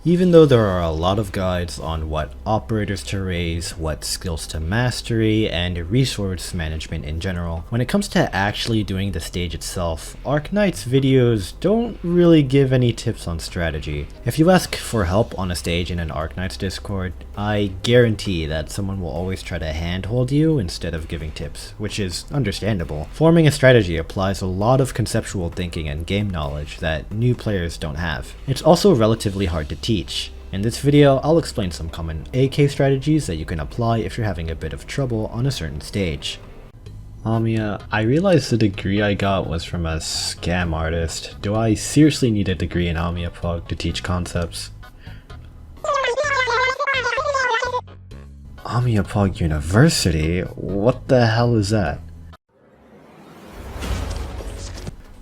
Even though there are a lot of guides on what operators to raise, what skills to mastery, and resource management in general, when it comes to actually doing the stage itself, Arknights videos don't really give any tips on strategy. If you ask for help on a stage in an Arknights Discord, I guarantee that someone will always try to handhold you instead of giving tips, which is understandable. Forming a strategy applies a lot of conceptual thinking and game knowledge that new players don't have. It's also relatively hard to teach. In this video, I'll explain some common AK strategies that you can apply if you're having a bit of trouble on a certain stage. Amiya, I realized the degree I got was from a scam artist. Do I seriously need a degree in Amiya Plug to teach concepts? Amiya Plug University? What the hell is that?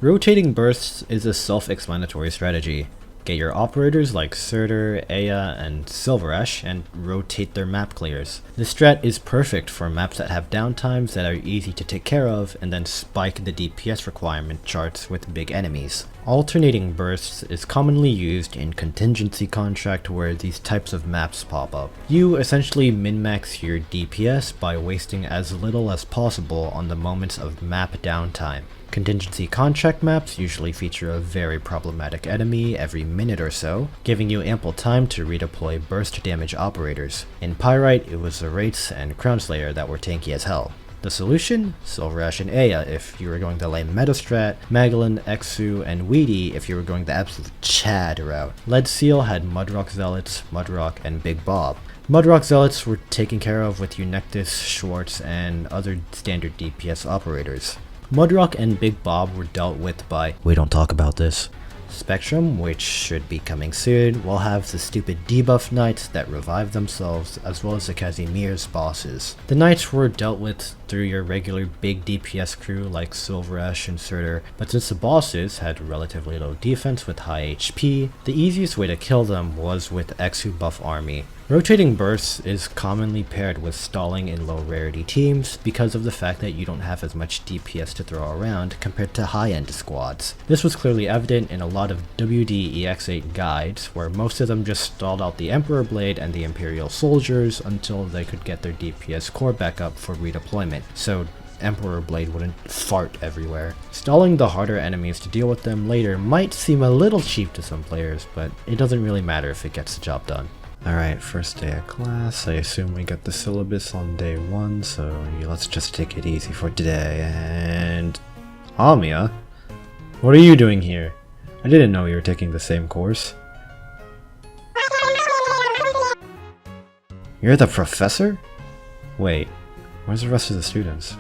Rotating bursts is a self-explanatory strategy. Get your operators like Surtur, Aya, and Silverash and rotate their map clears. This strat is perfect for maps that have downtimes that are easy to take care of and then spike the DPS requirement charts with big enemies. Alternating bursts is commonly used in contingency contract where these types of maps pop up. You essentially min-max your DPS by wasting as little as possible on the moments of map downtime. Contingency contract maps usually feature a very problematic enemy every minute or so, giving you ample time to redeploy burst damage operators. In Pyrite, it was the Wraiths and Crownslayer that were tanky as hell. The solution? Silverash and Aya if you were going the lame meta strat, Magellan, Exu, and Weedy if you were going the absolute Chad route. Lead Seal had Mudrock Zealots, Mudrock, and Big Bob. Mudrock Zealots were taken care of with Eunectus, Schwartz, and other standard DPS operators. Mudrock and Big Bob were dealt with by "we don't talk about this" Spectrum, which should be coming soon. We'll have the stupid debuff knights that revive themselves, as well as the Casimir's bosses. The knights were dealt with through your regular big DPS crew like Silverash and Surtur, but since the bosses had relatively low defense with high HP, the easiest way to kill them was with Exu buff army. Rotating bursts is commonly paired with stalling in low rarity teams because of the fact that you don't have as much DPS to throw around compared to high-end squads. This was clearly evident in a lot of WDEX8 guides, where most of them just stalled out the Emperor Blade and the Imperial Soldiers until they could get their DPS core back up for redeployment, so Emperor Blade wouldn't fart everywhere. Stalling the harder enemies to deal with them later might seem a little cheap to some players, but it doesn't really matter if it gets the job done. Alright, first day of class. I assume we got the syllabus on day 1, so let's just take it easy for today. And Amiya? What are you doing here? I didn't know you were taking the same course. You're the professor? Wait, where's the rest of the students?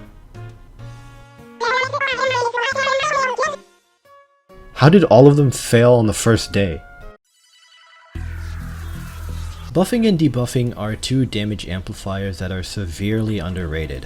How did all of them fail on the first day? Buffing and debuffing are two damage amplifiers that are severely underrated.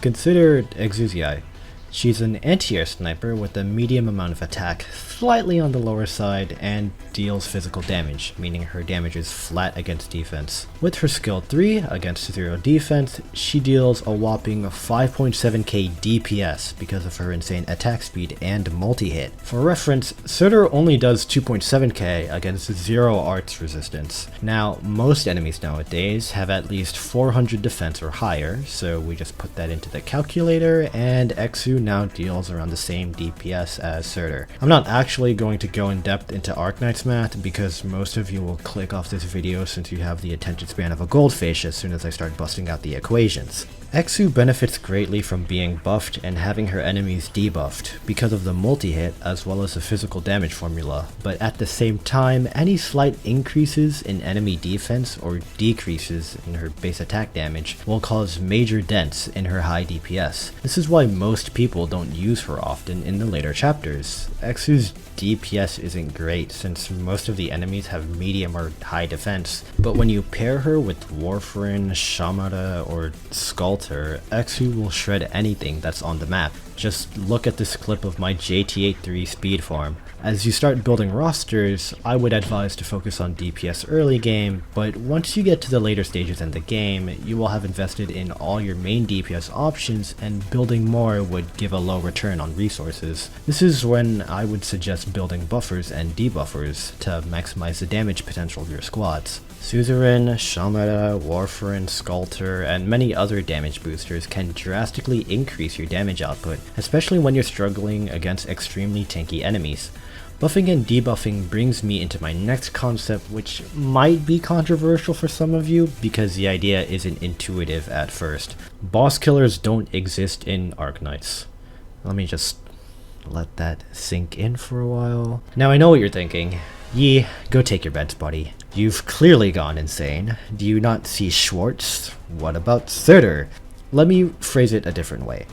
Consider Exuzii. She's an anti-air sniper with a medium amount of attack, slightly on the lower side, and deals physical damage, meaning her damage is flat against defense. With her skill 3, against 0 defense, she deals a whopping 5.7k DPS because of her insane attack speed and multi-hit. For reference, Surtur only does 2.7k against 0 arts resistance. Now, most enemies nowadays have at least 400 defense or higher, so we just put that into the calculator, and Exu now deals around the same DPS as Surtur. I'm not actually going to go in depth into Arknights math because most of you will click off this video since you have the attention span of a goldfish as soon as I start busting out the equations. Exu benefits greatly from being buffed and having her enemies debuffed because of the multi-hit as well as the physical damage formula, but at the same time, any slight increases in enemy defense or decreases in her base attack damage will cause major dents in her high DPS. This is why most people don't use her often in the later chapters. Exu's DPS isn't great since most of the enemies have medium or high defense, but when you pair her with Warfarin, Shamara, or Skulter, Exu will shred anything that's on the map. Just look at this clip of my JT83 speed farm. As you start building rosters, I would advise to focus on DPS early game, but once you get to the later stages in the game, you will have invested in all your main DPS options, and building more would give a low return on resources. This is when I would suggest building buffers and debuffers to maximize the damage potential of your squads. Suzerain, Shamara, Warfarin, Sculptor, and many other damage boosters can drastically increase your damage output, especially when you're struggling against extremely tanky enemies. Buffing and debuffing brings me into my next concept, which might be controversial for some of you because the idea isn't intuitive at first. Boss killers don't exist in Arknights. Let me just let that sink in for a while. Now I know what you're thinking. Yi, go take your beds, buddy. You've clearly gone insane. Do you not see Schwartz? What about Surtur? Let me phrase it a different way.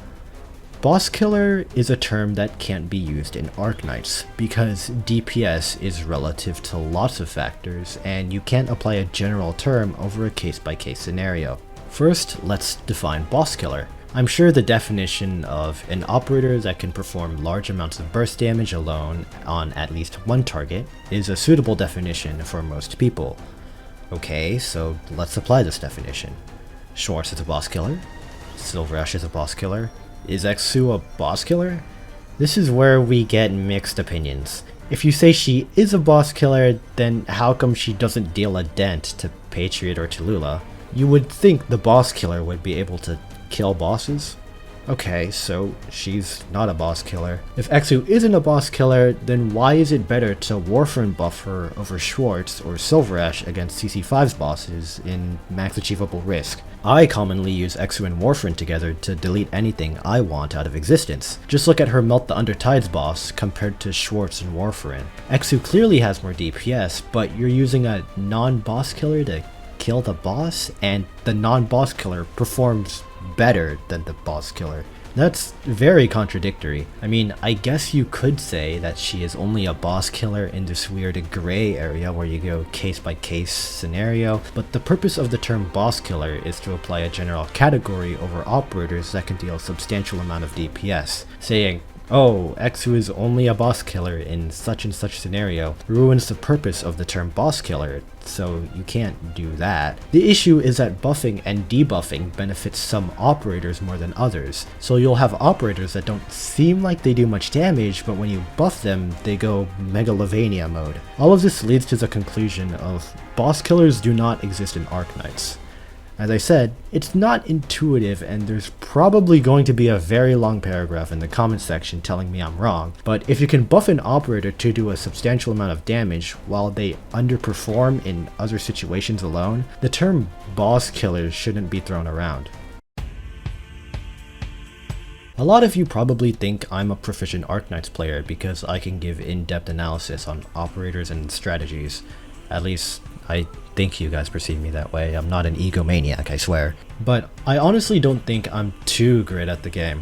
Boss killer is a term that can't be used in Arknights because DPS is relative to lots of factors and you can't apply a general term over a case-by-case scenario. First, let's define boss killer. I'm sure the definition of an operator that can perform large amounts of burst damage alone on at least one target is a suitable definition for most people. Okay, so let's apply this definition. Schwartz is a boss killer. Silverash is a boss killer. Is Exu a boss killer? This is where we get mixed opinions. If you say she is a boss killer, then how come she doesn't deal a dent to Patriot or Tallulah? You would think the boss killer would be able to kill bosses? Okay, so she's not a boss killer. If Exu isn't a boss killer, then why is it better to Warfarin buff her over Schwartz or Silverash against CC5's bosses in max achievable risk? I commonly use Exu and Warfarin together to delete anything I want out of existence. Just look at her Melt the Undertides boss compared to Schwartz and Warfarin. Exu clearly has more DPS, but you're using a non-boss killer to kill the boss, and the non-boss killer performs better than the boss killer. That's very contradictory. I mean, I guess you could say that she is only a boss killer in this weird gray area where you go case by case scenario, but the purpose of the term boss killer is to apply a general category over operators that can deal a substantial amount of DPS. Saying, oh, Exu is only a boss killer in such and such scenario ruins the purpose of the term boss killer, so you can't do that. The issue is that buffing and debuffing benefits some operators more than others, so you'll have operators that don't seem like they do much damage, but when you buff them, they go Megalovania mode. All of this leads to the conclusion of boss killers do not exist in Arknights. As I said, it's not intuitive and there's probably going to be a very long paragraph in the comments section telling me I'm wrong, but if you can buff an operator to do a substantial amount of damage while they underperform in other situations alone, the term boss killers shouldn't be thrown around. A lot of you probably think I'm a proficient Arknights player because I can give in-depth analysis on operators and strategies. At least, I think you guys perceive me that way. I'm not an egomaniac, I swear. But I honestly don't think I'm too great at the game.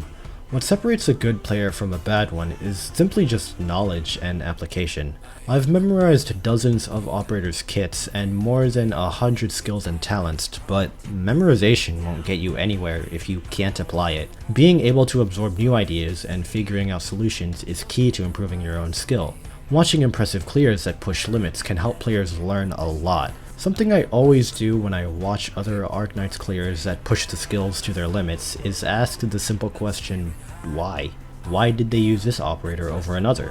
What separates a good player from a bad one is simply just knowledge and application. I've memorized dozens of operators' kits and more than 100 skills and talents, but memorization won't get you anywhere if you can't apply it. Being able to absorb new ideas and figuring out solutions is key to improving your own skill. Watching impressive clears that push limits can help players learn a lot. Something I always do when I watch other Arknights clears that push the skills to their limits is ask the simple question, why? Why did they use this operator over another?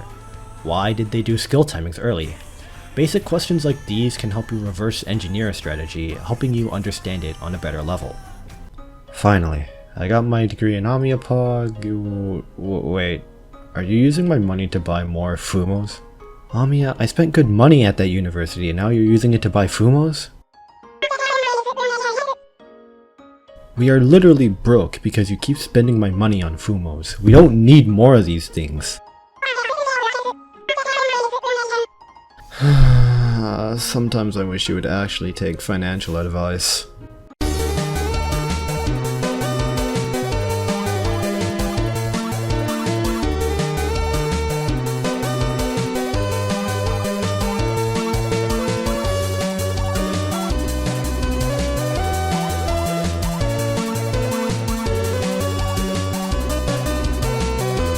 Why did they do skill timings early? Basic questions like these can help you reverse engineer a strategy, helping you understand it on a better level. Finally, I got my degree in amiya. Wait, are you using my money to buy more Fumos? Amiya, I spent good money at that university and now you're using it to buy Fumos? We are literally broke because you keep spending my money on Fumos. We don't need more of these things. Sometimes I wish you would actually take financial advice.